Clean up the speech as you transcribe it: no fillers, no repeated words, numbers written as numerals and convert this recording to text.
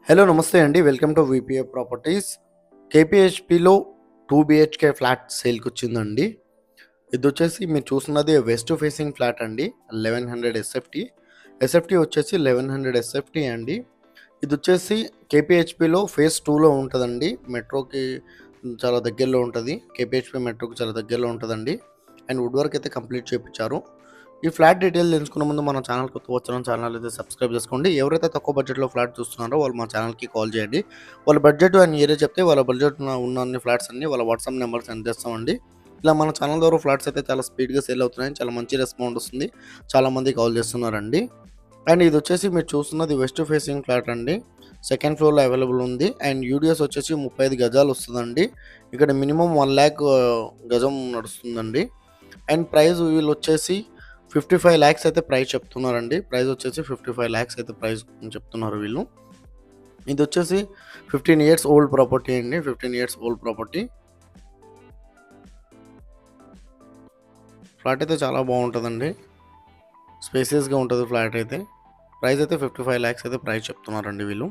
Hello నమస్తే అండి. Welcome to VPA properties. కేపీహెచ్‌పిలో 2 బీహెచ్‌కే ఫ్లాట్ సేల్‌కొచ్చిందండి. ఇదొచ్చేసి మీరు చూస్తున్నది వెస్ట్ ఫేసింగ్ ఫ్లాట్ అండి. 1100 ఎస్ఎఫ్‌టి. ఎస్ఎఫ్‌టి వచ్చేసి 1100 ఎస్ఎఫ్‌టి అండి. ఇదొచ్చేసి కేపీహెచ్‌పిలో ఫేజ్ 2లో ఉంటదండి. మెట్రోకి చాలా దగ్గరలో ఉంటది. కేపీహెచ్‌పి మెట్రోకి చాలా దగ్గరలో ఉంటదండి. అండ్ వుడ్ వర్క్ అయితే కంప్లీట్ చేపిచ్చారు. ఈ ఫ్లాట్ డీటెయిల్ తెలుసుకునే ముందు మన ఛానల్ కొత్తగా వచ్చిన ఛానల్ అయితే సబ్స్క్రైబ్ చేసుకోండి. ఎవరైతే తక్కువ బడ్జెట్‌లో ఫ్లాట్ చూస్తున్నారో వాళ్ళు మా ఛానల్‌కి కాల్ చేయండి. వాళ్ళ బడ్జెట్ అండ్ ఏరియా చెప్తే వాళ్ళ బడ్జెట్ ఉన్న అన్ని ఫ్లాట్స్ అన్ని వాళ్ళ వాట్సాప్ నెంబర్ సెండ్ చేస్తామండి. ఇలా మన ఛానల్ ద్వారా ఫ్లాట్స్ అయితే చాలా స్పీడ్‌గా సేల్ అవుతున్నాయి. చాలా మంచి రెస్పాండ్ వస్తుంది. చాలామంది కాల్ చేస్తున్నారండి. అండ్ ఇదొచ్చేసి మీరు చూస్తున్నది వెస్ట్ ఫేసింగ్ ఫ్లాట్ అండి. సెకండ్ ఫ్లోర్‌లో అవైలబుల్ ఉంది. అండ్ యూడిఎస్ వచ్చేసి 35 గజాలు వస్తదండి. ఇక్కడ మినిమమ్ 1,00,000 గజం నడుస్తుందండి. అండ్ ప్రైస్ వీళ్ళొచ్చేసి 55 లాక్స్ అయితే ప్రైస్ చెప్తున్నారండి. ప్రైస్ వచ్చేసి 55 లాక్స్ అయితే ప్రైస్ చెప్తున్నారు వీళ్ళు. ఇదొచ్చేసి 15 ఇయర్స్ ఓల్డ్ ప్రాపర్టీ అండి. 15 ఇయర్స్ ఓల్డ్ ప్రాపర్టీ. ఫ్లాట్ అయితే చాలా బావుంటదండి. స్పేసియస్‌గా ఉంటది ఫ్లాట్ అయితే. ప్రైస్ అయితే 55 లాక్స్ అయితే ప్రైస్ చెప్తున్నారండి వీళ్ళు.